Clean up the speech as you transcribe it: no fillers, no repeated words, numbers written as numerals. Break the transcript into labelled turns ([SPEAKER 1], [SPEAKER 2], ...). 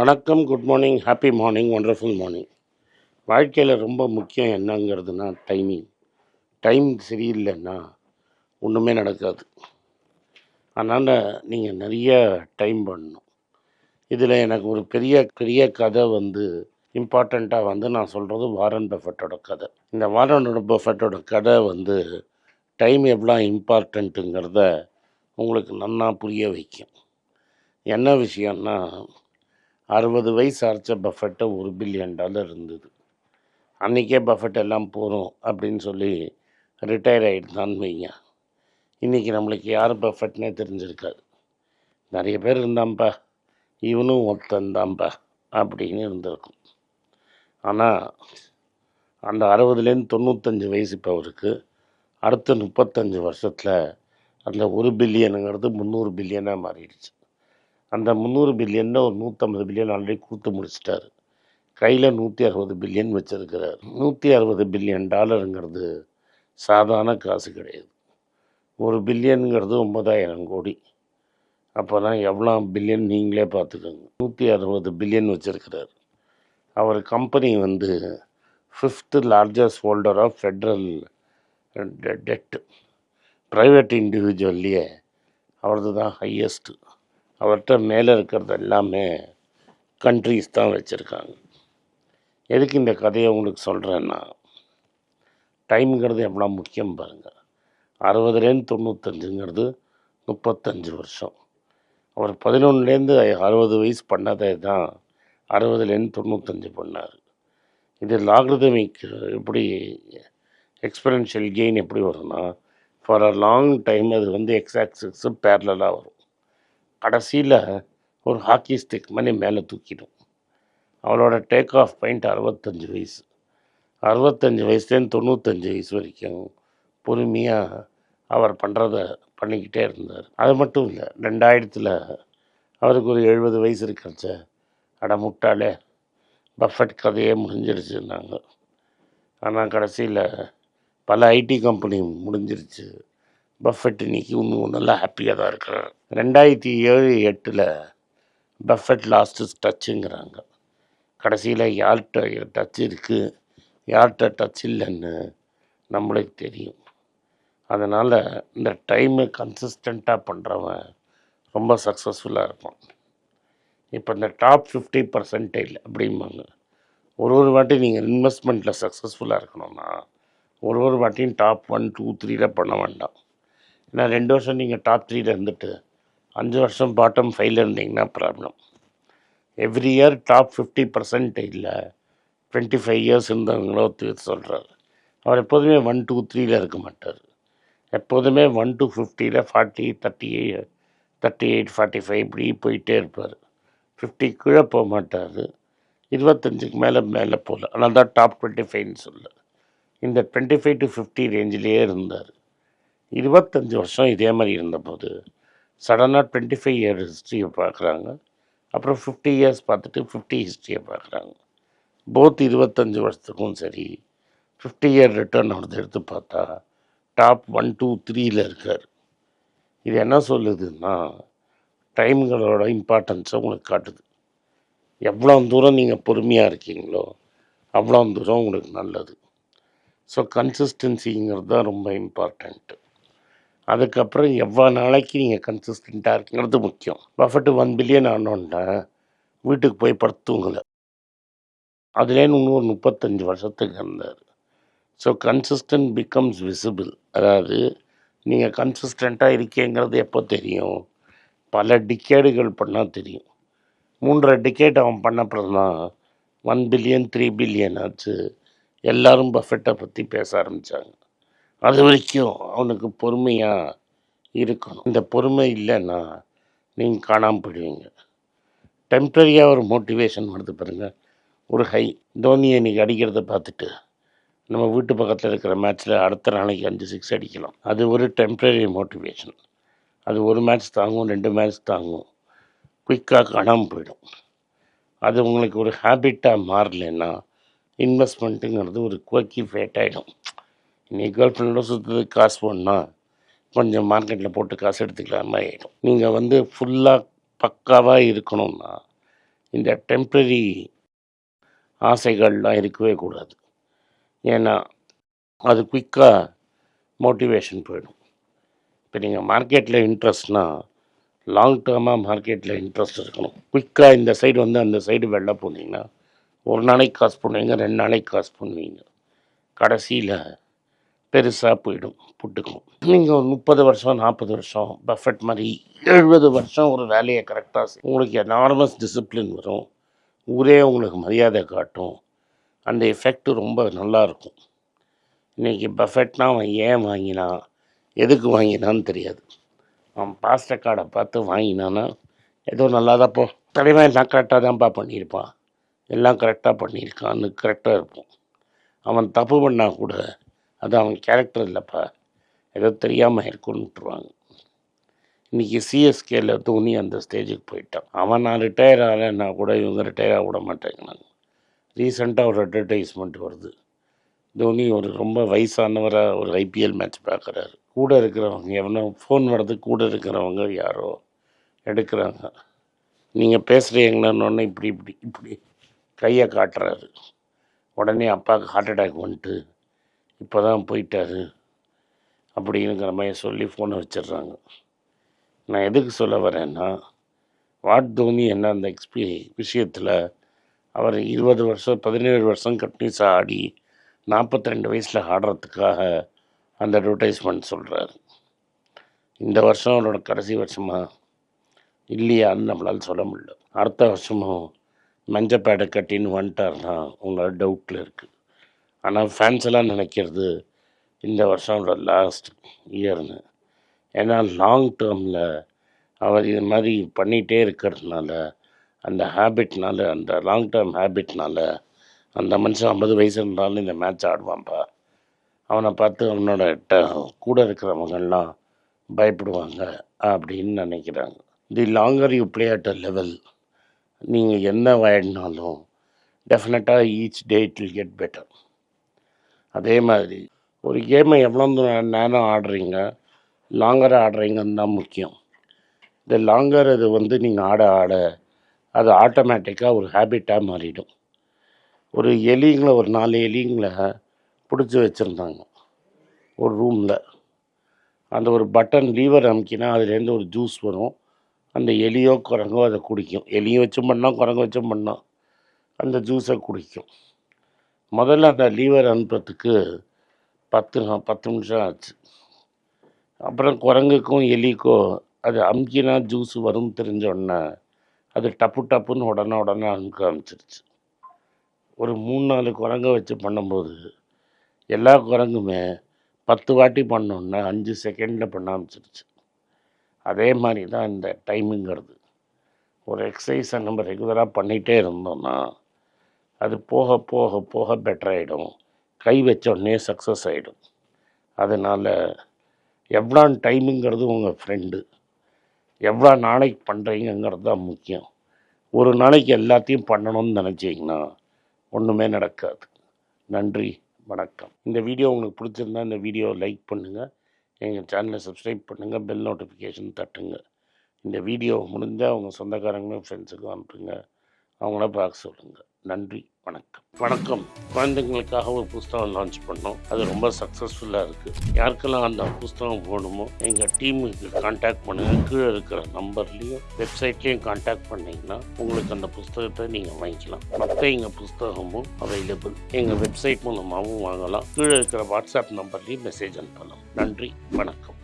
[SPEAKER 1] வணக்கம், good morning, happy morning, wonderful morning. வாழ்க்கையில் ரொம்ப முக்கியம் என்னங்கிறதுனா டைமிங். டைம் சரியில்லைன்னா ஒன்றுமே நடக்காது. அதனால் நீங்கள் நிறைய டைம் பண்ணணும். இதில் எனக்கு ஒரு பெரிய பெரிய கதை இம்பார்ட்டண்ட்டாக நான் சொல்கிறது வாரன் பஃபெட்டோட கதை. இந்த வாரன் பஃபெட்டோட கதை டைம் எவ்வளோ இம்பார்ட்டண்ட்டுங்கிறத உங்களுக்கு நன்னா புரிய வைக்கும். என்ன விஷயம்னா, 60 வயசு அரைச்ச பஃபெட்டை $1 பில்லியன் இருந்தது. அன்றைக்கே பஃபெட் எல்லாம் போகிறோம் அப்படின்னு சொல்லி ரிட்டையர் ஆகிடுதான்னு வைங்க. இன்றைக்கி நம்மளுக்கு யார் பஃபெட்னே தெரிஞ்சிருக்காது. நிறைய பேர் இருந்தாம்பா, இவனும் ஒருத்தந்தாம்பா அப்படின்னு இருந்திருக்கும். ஆனால் அந்த 60லேருந்து 95 வயசு இப்போ அவருக்கு. அடுத்த 35 வருஷத்தில் அந்த 1 பில்லியனுங்கிறது 300 பில்லியனாக மாறிடுச்சு. அந்த 300 பில்லியனில் ஒரு 150 பில்லியன் ஆல்ரெடி கொடுத்து முடிச்சிட்டாரு. கையில் 160 பில்லியன் வச்சுருக்கிறார். 160 பில்லியன் டாலருங்கிறது சாதாரண காசு கிடையாது. 1 பில்லியனுங்கிறது 9,000 கோடி. அப்போனா எவ்வளோ பில்லியன் நீங்களே பார்த்துக்கோங்க. 160 பில்லியன் வச்சுருக்கிறார். அவர் company 5th largest holder of federal debt. Private இண்டிவிஜுவல்லையே அவரது தான் ஹையஸ்ட்டு. அவர்கிட்ட மேலே இருக்கிறது எல்லாமே கண்ட்ரிஸ் தான் வச்சுருக்காங்க. எதுக்கு இந்த கதையை உங்களுக்கு சொல்கிறேன்னா, டைம்ங்கிறது எவ்வளோ முக்கியம் பாருங்கள். 60லேருந்து 95ங்கிறது 35 வருஷம். அவர் 11லேருந்து 60 வயசு பண்ணதை தான் 60லேருந்து 95 பண்ணார். இது லாக்ரிதமிக் எப்படி எக்ஸ்பெரன்ஷியல் கெயின் எப்படி வரும்னா, ஃபார் அ லாங் டைம் அது எக்ஸ் ஆக்சிஸு பேரலாக வரும். கடைசியில் ஒரு ஹாக்கி ஸ்டிக் மாதிரி மேலே தூக்கிடும். அவளோட டேக் ஆஃப் பாயிண்ட் 65 வயசு. 65 வயசுலேருந்து 95 வயசு வரைக்கும் பொறுமையாக அவர் பண்ணுறத பண்ணிக்கிட்டே இருந்தார். அது மட்டும் இல்லை, 2000 அவருக்கு ஒரு 70 வயசு இருக்கிறச்ச முட்டாளே பஃபெட் கதையே முடிஞ்சிருச்சுன்னாங்க. ஆனால் கடைசியில் பல ஐடி கம்பெனி முடிஞ்சிருச்சு. பஃபெட் இன்றைக்கி இன்னும் நல்லா ஹாப்பியாக தான் இருக்கிறார். 2007-8 பஃபெட் லாஸ்ட்டு டச்சுங்கிறாங்க. கடைசியில் யார்கிட்ட டச் இருக்குது, யார்கிட்ட டச் இல்லைன்னு நம்மளுக்கு தெரியும். அதனால் இந்த டைமு கன்சிஸ்டண்ட்டாக பண்ணுறவன் ரொம்ப சக்ஸஸ்ஃபுல்லாக இருப்பான். இப்போ இந்த டாப் 50% அப்படிம்பாங்க. ஒரு வாட்டி நீங்கள் இன்வெஸ்ட்மெண்ட்டில் சக்ஸஸ்ஃபுல்லாக இருக்கணும்னா ஒரு வாட்டியும் டாப் 1, 2, 3 பண்ண வேண்டாம். ஏன்னா 2 வருஷம் நீங்கள் டாப் 3 இருந்துட்டு 5 வருஷம் பாட்டம் 5 இருந்தீங்கன்னா ப்ராப்ளம். எவ்ரி இயர் டாப் 50% இல்லை 25 இயர்ஸ் இருந்தவங்களோ சொல்கிறார். அவர் எப்போதுமே 1, 2, 3 இருக்க மாட்டார். எப்போதுமே 1 to 50, 40, 38, 45 இப்படி போயிட்டே இருப்பார். 50 கீழே போக மாட்டார். 25க்கு மேலே போகல. ஆனால் தான் டாப் 25ன்னு சொல்ல. இந்த 25 to 50 ரேஞ்சிலேயே இருந்தார். 25 வருஷம் இதே மாதிரி இருந்தபோது சடனாக 25 இயர் ஹிஸ்ட்ரியை பார்க்குறாங்க. அப்புறம் 50 இயர்ஸ் பார்த்துட்டு 50 ஹிஸ்ட்ரியை பார்க்குறாங்க. போத் 25 வருஷத்துக்கும் சரி 50 இயர் ரிட்டர்ன் அவரது எடுத்து பார்த்தா டாப் 1, 2, 3 இருக்கார். இது என்ன சொல்லுதுன்னா, டைம்களோட இம்பார்ட்டன்ஸை உங்களுக்கு காட்டுது. எவ்வளோ தூரம் நீங்கள் பொறுமையாக இருக்கீங்களோ அவ்வளோ தூரம் உங்களுக்கு நல்லது. ஸோ கன்சிஸ்டன்சிங்கிறது தான் ரொம்ப இம்பார்ட்டண்ட்டு. அதுக்கப்புறம் எவ்வளோ நாளைக்கு நீங்கள் கன்சிஸ்டண்ட்டாக இருக்குங்கிறது முக்கியம். பஃபெட்டு 1 பில்லியன் ஆனோன்னா வீட்டுக்கு போய் படுத்துங்கலை. அதுலேன்னு இன்னும் ஒரு 35 வருஷத்துக்கு இருந்தார். So consistent becomes visible. அதாவது நீங்கள் கன்சிஸ்டண்ட்டாக இருக்கேங்கிறது எப்போ தெரியும்? பல டிக்கேடுகள் பண்ணால் தெரியும். 3.5 டிக்கேட் அவன் பண்ணப்புறம் தான் 1 பில்லியன் 3 பில்லியன் ஆச்சு. எல்லோரும் பஃபெட்டை பற்றி பேச ஆரம்பித்தாங்க. அது வரைக்கும் அவனுக்கு பொறுமையாக இருக்கணும். இந்த பொறுமை இல்லைன்னா நீங்கள் காணாமல் போயிடுவீங்க. டெம்ப்ரரியாக ஒரு மோட்டிவேஷன் வருது பாருங்கள். ஒரு ஹை தோனியை இன்றைக்கி அடிக்கிறத பார்த்துட்டு நம்ம வீட்டு பக்கத்தில் இருக்கிற மேட்ச்சில் அடுத்த நாளைக்கு 5 6 அடிக்கலாம். அது ஒரு டெம்ப்ரரி மோட்டிவேஷன். அது ஒரு மேட்ச் தாங்கும், 2 மேட்ச் தாங்கும், குயிக்காக காணாமல் போயிடும். அது உங்களுக்கு ஒரு ஹேபிட்டாக மாறலைன்னா இன்வெஸ்ட்மெண்ட்டுங்கிறது ஒரு குவக்கி ஃபேட் ஆகிடும். இன்றைக்கி கேர்ள் ஃப்ரெண்டோட சுற்றுறதுக்கு காசு போடணுன்னா கொஞ்சம் மார்க்கெட்டில் போட்டு காசு எடுத்துக்கிற மாதிரி ஆகிடும். நீங்கள் ஃபுல்லாக பக்காவாக இருக்கணும்னா இந்த டெம்ப்ரரி ஆசைகள்லாம் இருக்கவே கூடாது. ஏன்னா அது குயிக்காக மோட்டிவேஷன் போயிடும். இப்போ நீங்கள் மார்க்கெட்டில் இன்ட்ரெஸ்ட்னால் லாங் டேர்மாக மார்க்கெட்டில் இன்ட்ரெஸ்ட் இருக்கணும். குயிக்காக இந்த சைடு வந்து அந்த சைடு வெளில போனீங்கன்னா ஒரு நாளைக்கு காசு பண்ணுவீங்க, 2 நாளைக்கு காசு பண்ணுவீங்க, கடைசியில் பெருசாக போயிடும், புட்டுக்கும். நீங்கள் ஒரு 30 வருஷம் 40 வருஷம் பஃபெட் மாதிரி 70 வருஷம் ஒரு வேலையை கரெக்டாக உங்களுக்கு எனார்மஸ் டிசிப்ளின் வரும். ஊரே உங்களுக்கு மரியாதை காட்டும். அந்த எஃபெக்ட் ரொம்ப நல்லாயிருக்கும். இன்றைக்கி பஃபெட்னா அவன் ஏன் வாங்கினான், எதுக்கு வாங்கினான்னு தெரியாது. அவன் பாஸ்டர் கார்டை பார்த்து வாங்கினான்னா ஏதோ நல்லா தான் போ, தலைவன் எல்லாம் கரெக்டாக தான்ப்பா பண்ணியிருப்பான், எல்லாம் கரெக்டாக பண்ணியிருக்கான்னு கரெக்டாக இருப்போம். அவன் தப்பு பண்ணால் கூட அது அவன் கேரக்டர் இல்லைப்பா, ஏதோ தெரியாமல் இருக்குன்னுட்டுருவாங்க. இன்றைக்கி சிஎஸ்கேல தோனி அந்த ஸ்டேஜுக்கு போயிட்டான். அவன் நான் ரிட்டையர் ஆகலைன்னா கூட இவங்க ரிட்டையர் ஆக விட மாட்டேங்கிறாங்க. ரீசெண்டாக ஒரு அட்வர்டைஸ்மெண்ட் வருது, தோனி ஒரு ரொம்ப வயசானவராக ஒரு ஐபிஎல் மேட்ச் பார்க்குறாரு. கூட இருக்கிறவங்க எவனோ ஃபோன் வர்றது, கூட இருக்கிறவங்க யாரோ எடுக்கிறாங்க. நீங்கள் பேசுகிறீங்கன்னு இப்படி இப்படி இப்படி கையை காட்டுறாரு. உடனே அப்பாவுக்கு ஹார்ட் அட்டாக் வந்துட்டு இப்போ தான் போயிட்டாரு அப்படிங்கிற மாதிரி சொல்லி ஃபோனை வச்சிடுறாங்க. நான் எதுக்கு சொல்ல வரேன்னா, தோனி என்ன அந்த விஷயத்தில் அவர் 20 வருஷம் 17 வருஷம் கண்டினியூஸாக ஆடி 42 வயசில் ஆடுறதுக்காக அந்த அட்வர்டைஸ்மெண்ட் சொல்கிறார். இந்த வருஷம் அவரோட கடைசி வருஷமா இல்லையான்னு நம்மளால் சொல்ல முடியல. அடுத்த வருஷமும் மஞ்சப்பேடை கட்டின்னு வந்துட்டார்னா உங்களோட டவுட்டில் இருக்குது. ஆனால் ஃபேன்ஸ் எல்லாம் நினைக்கிறது இந்த வருஷம் அவரோட லாஸ்ட் இயர்னு. ஏன்னா லாங் டேர்மில் அவர் இது மாதிரி பண்ணிகிட்டே இருக்கிறதுனால, அந்த ஹேபிட்னால, அந்த லாங் டேர்ம் ஹேபிட்னால அந்த மனுஷன் 50 வயசு இருந்தாலும் இந்த மேட்ச் ஆடுவான்ப்பா. அவனை பார்த்து அவனோட கூட இருக்கிறவங்கெல்லாம் பயப்படுவாங்க அப்படின்னு நினைக்கிறாங்க. The longer you play at a level, நீங்கள் என்ன விளையாடினாலும் டெஃபினட்டாக each day it will get better. அதே மாதிரி ஒரு கேமை எவ்வளோ நேரம் ஆடுறீங்க, லாங்கராக ஆடுறீங்கன்னு தான் முக்கியம். இந்த லாங்கர் அது வந்து நீங்கள் ஆட ஆட அது ஆட்டோமேட்டிக்காக ஒரு ஹேபிட்டாக மாறிடும். ஒரு எலிங்களை ஒரு 4 எலிங்களை பிடிச்சி வச்சுருந்தாங்க ஒரு ரூமில். அந்த ஒரு பட்டன் லீவர் அமுக்கினா அதுலேருந்து ஒரு ஜூஸ் வரும். அந்த எலியோ குரங்கோ அதை குடிக்கும். எலியும் வச்சும் பண்ணோம், குரங்கு வச்சும் பண்ணோம், அந்த ஜூஸை குடிக்கும். முதல்ல அந்த லீவர் அனுப்புறதுக்கு 10 நிமிஷம் ஆச்சு. அப்புறம் குரங்குக்கும் எலிக்கோ அது அமுக்கினா ஜூஸ் வரும் தெரிஞ்சோடனே அது டப்புன்னு உடனே அமுக்க ஆரம்பிச்சிருச்சு. ஒரு 3-4 குரங்கை வச்சு பண்ணும்போது எல்லா குரங்குமே 10 வாட்டி பண்ணோன்னா 5 செகண்டில் பண்ண ஆரம்பிச்சிருச்சு. அதே மாதிரி தான் இந்த டைமுங்கிறது. ஒரு எக்ஸசைஸை நம்ம ரெகுலராக பண்ணிகிட்டே இருந்தோம்னா அது போக போக போக பெட்டர் ஆகிடும். கை வச்சோடனே சக்ஸஸ் ஆகிடும். அதனால் எவ்வளோ டைமுங்கிறது உங்கள் ஃப்ரெண்டு, எவ்வளோ நாளைக்கு பண்ணுறீங்கிறது தான் முக்கியம். ஒரு நாளைக்கு எல்லாத்தையும் பண்ணணும்னு நினச்சிங்கன்னா ஒன்றுமே நடக்காது. நன்றி, வணக்கம். இந்த வீடியோ உங்களுக்கு பிடிச்சிருந்தா இந்த வீடியோவை லைக் பண்ணுங்கள், எங்கள் சேனலை சப்ஸ்கிரைப் பண்ணுங்கள், பெல் நோட்டிஃபிகேஷன் தட்டுங்க. இந்த வீடியோ முடிஞ்சால் அவங்க சொந்தக்காரங்களும் ஃப்ரெண்ட்ஸுக்கும் அனுப்புங்க, அவங்கள பார்க்க சொல்லுங்கள். நன்றி, வணக்கம். வணக்கம். குழந்தைங்களுக்காக ஒரு புஸ்தகம் லான்ச் பண்ணோம். அது ரொம்ப சக்ஸஸ்ஃபுல்லாக இருக்குது. யாருக்கெல்லாம் அந்த புஸ்தகம் போகணுமோ எங்கள் டீமுக்கு கான்டாக்ட் பண்ணுங்கள். கீழே இருக்கிற நம்பர்லேயும் வெப்சைட்லேயும் கான்டாக்ட் பண்ணிங்கன்னா உங்களுக்கு அந்த புஸ்தகத்தை நீங்கள் வாங்கிக்கலாம். மற்ற எங்கள் புஸ்தகமும் அவைலபிள். எங்கள் வெப்சைட் மூலமாகவும் வாங்கலாம். கீழே இருக்கிற வாட்ஸ்அப் நம்பர்லேயும் மெசேஜ் அனுப்பலாம். நன்றி, வணக்கம்.